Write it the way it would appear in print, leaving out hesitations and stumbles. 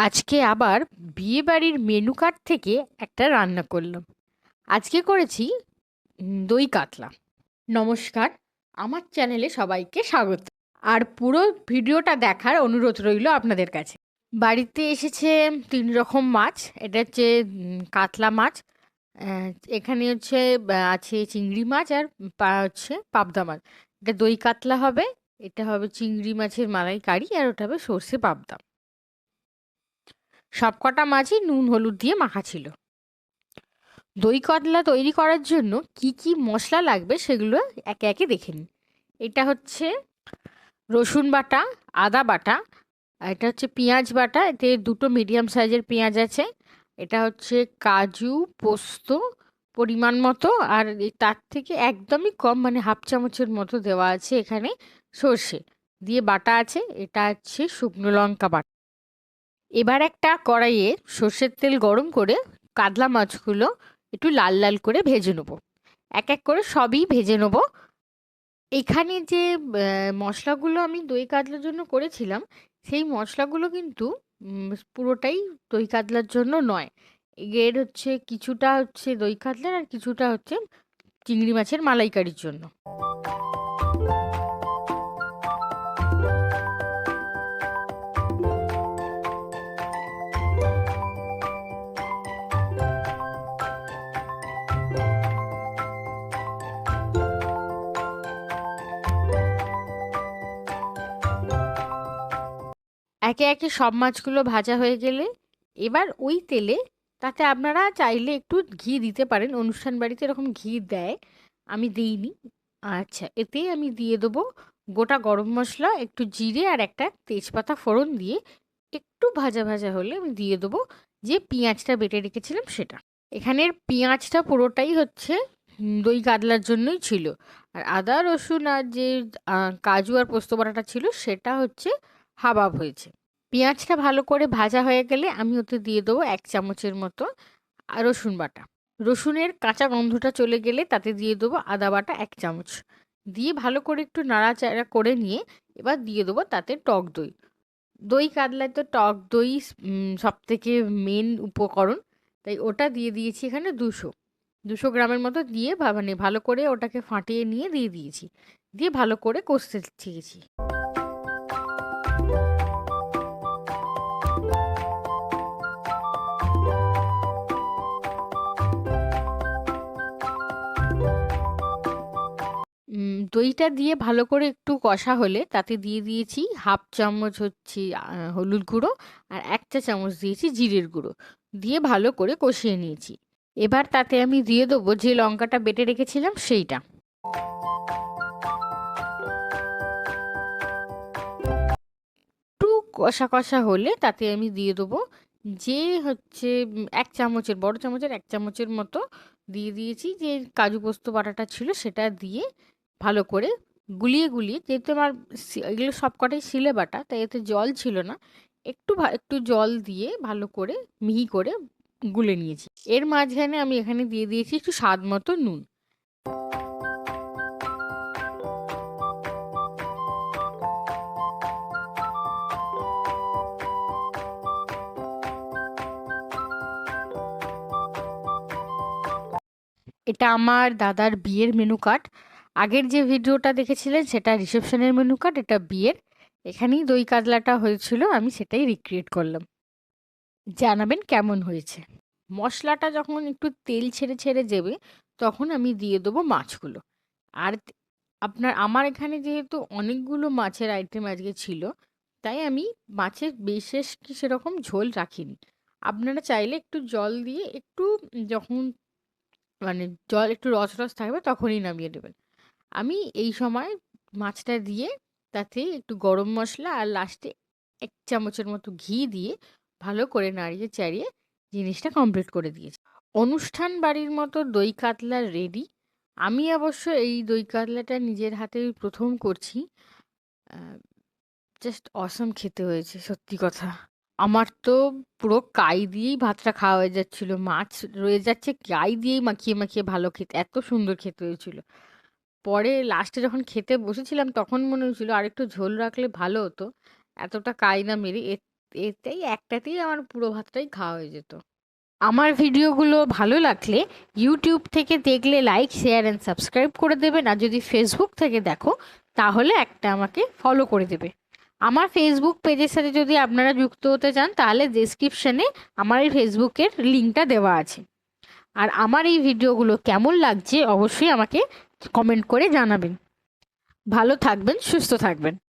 আজকে আবার বিয়েবাড়ির মেনু কার্ড থেকে একটা রান্না করলাম। আজকে করেছি দই কাতলা। নমস্কার, আমার চ্যানেলে সবাইকে স্বাগত। আর পুরো ভিডিওটা দেখার অনুরোধ রইল আপনাদের কাছে। বাড়িতে এসেছে 3 রকম মাছ। এটা হচ্ছে কাতলা মাছ। আহ, এখানে হচ্ছে আছে চিংড়ি মাছ আর হচ্ছে পাবদা মাছ। এটা দই কাতলা হবে, এটা হবে চিংড়ি মাছের মালাইকারি, আর ওটা হবে সর্ষে পাবদা। সবকটা মাছই নুন হলুদ দিয়ে মাখা ছিল। দই কাতলা তৈরি করার জন্য কি কি মশলা লাগবে সেগুলো একে একে দেখে নিন। এটা হচ্ছে রসুন বাটা, আদা বাটা, আর এটা হচ্ছে পেঁয়াজ বাটা। এতে দুটো মিডিয়াম সাইজের পেঁয়াজ আছে। এটা হচ্ছে কাজু, পোস্ত পরিমাণ মতো, আর তার থেকে একদমই কম মানে হাফ চামচের মতো দেওয়া আছে এখানে সর্ষে দিয়ে বাটা আছে। এটা হচ্ছে শুকনো লঙ্কা বাটা। এবার একটা কড়াইয়ে সর্ষের তেল গরম করে কাতলা মাছগুলো একটু লাল লাল করে ভেজে নেবো। এক এক করে সবই ভেজে নেবো। এখানে যে মশলাগুলো আমি দই কাতলার জন্য করেছিলাম, সেই মশলাগুলো কিন্তু পুরোটাই দই কাতলার জন্য নয়। এর হচ্ছে কিছুটা হচ্ছে দই কাতলার, আর কিছুটা হচ্ছে চিংড়ি মাছের মালাইকারির জন্য। একে একে সব মাছগুলো ভাজা হয়ে গেলে এবার ওই তেলে, তাতে আপনারা চাইলে একটু ঘি দিতে পারেন। অনুষ্ঠান বাড়িতে এরকম ঘি দেয়, আমি দিইনি। আচ্ছা, এতেই আমি দিয়ে দেবো গোটা গরম মশলা, একটু জিরে আর একটা তেজপাতা ফোড়ন দিয়ে একটু ভাজা ভাজা হলে আমি দিয়ে দেবো যে পেঁয়াজটা বেটে রেখেছিলাম সেটা। এখানের পেঁয়াজটা পুরোটাই হচ্ছে দই কাতলার জন্যই ছিল। আর আদা রসুন আর যে কাজু আর পোস্ত বাটাটা ছিল সেটা হচ্ছে হাবাব হয়েছে। পেঁয়াজটা ভালো করে ভাজা হয়ে গেলে আমি ওতে দিয়ে দেবো 1 চামচের মতো রসুন বাটা। রসুনের কাঁচা গন্ধটা চলে গেলে তাতে দিয়ে দেবো আদা বাটা 1 চামচ। দিয়ে ভালো করে একটু নাড়াচাড়া করে নিয়ে এবার দিয়ে দেবো তাতে টক দই। দই কাতলায় তো টক দই সব থেকে মেন উপকরণ, তাই ওটা দিয়ে দিয়েছি এখানে 200 গ্রামের মতো দিয়ে মানে ভালো করে ওটাকে ফাটিয়ে নিয়ে দিয়ে দিয়েছি। দিয়ে ভালো করে কষতে শিখেছি। দইটা দিয়ে ভালো করে একটু কষা হলে তাতে দিয়ে দিয়েছি হাফ চামচ হচ্ছে হলুদ গুঁড়ো, আর 1 চা চামচ দিয়েছি জিরের গুঁড়ো। দিয়ে ভালো করে কষিয়ে নিয়েছি। এবার তাতে আমি দিয়ে দেবো যে লঙ্কাটা বেটে রেখেছিলাম সেইটা। একটু কষা কষা হলে তাতে আমি দিয়ে দেবো যে হচ্ছে 1 চামচের, বড় চামচের 1 চামচের মতো দিয়ে দিয়েছি যে কাজু পোস্ত বাটাটা ছিল সেটা দিয়ে ভালো করে গুলিয়ে গুলিয়ে, যেহেতু আমার এগুলো সবকটাই শিলে বাটা তাই এতে জল ছিল না, একটু একটু জল দিয়ে ভালো করে মিহি করে গুলে নিয়েছি। এর মাঝখানে আমি এখানে দিয়ে দিয়েছি একটু স্বাদ মতো নুন। এটা আমার দাদার বিয়ের মেনু কার্ড। আগের যে ভিডিওটা দেখেছিলেন সেটা রিসেপশনের মেনু কার্ড, এটা বিয়ের। এখানেই দই কাতলাটা হয়েছিল, আমি সেটাই রিক্রিয়েট করলাম। জানাবেন কেমন হয়েছে। মশলাটা যখন একটু তেল ছেড়ে ছেড়ে যাবে তখন আমি দিয়ে দেবো মাছগুলো। আর আমার এখানে যেহেতু অনেকগুলো মাছের আইটেম আজকে ছিল, তাই আমি মাছের বিশেষ কি সেরকম ঝোল রাখিনি। আপনারা চাইলে একটু জল দিয়ে একটু যখন মানে জল একটু রস রস থাকবে তখনই নামিয়ে দেবেন। আমি এই সময় মাছটা দিয়ে তাতে একটু গরম মশলা আর লাস্টে 1 চামচের মতো ঘি দিয়ে ভালো করে নাড়িয়ে চাড়িয়ে জিনিসটা কমপ্লিট করে দিয়েছি। অনুষ্ঠান বাড়ির মতো দই কাতলা রেডি। আমি অবশ্য এই দই কাতলাটা নিজের হাতে প্রথম করছি। জাস্ট অসম খেতে হয়েছে, সত্যি কথা। আমার তো পুরো কাই দিয়েই ভাতটা খাওয়া হয়ে যাচ্ছিল। মাছ রয়ে যাচ্ছে, কাই দিয়েই মাখিয়ে মাখিয়ে ভালো খেতে, এত সুন্দর খেতে হয়েছিল। পরে লাস্টে যখন খেতে বসেছিলাম তখন মনে হয়েছিল আরেকটু ঝোল রাখলে ভালো হতো। এতটা কাই না মেরে এর এতেই একটাতেই আমার পুরো ভাতটাই খাওয়া হয়ে যেত। আমার ভিডিওগুলো ভালো লাগলে ইউটিউব থেকে দেখলে লাইক, শেয়ার অ্যান্ড সাবস্ক্রাইব করে দেবেন। আর যদি ফেসবুক থেকে দেখো তাহলে একটা আমাকে ফলো করে দেবে। আমার ফেসবুক পেজের সাথে যদি আপনারা যুক্ত হতে চান তাহলে ডেসক্রিপশনে আমার এই ফেসবুকের লিঙ্কটা দেওয়া আছে। আর আমার এই ভিডিওগুলো কেমন লাগছে অবশ্যই আমাকে কমেন্ট করে জানাবেন। ভালো থাকবেন, সুস্থ থাকবেন।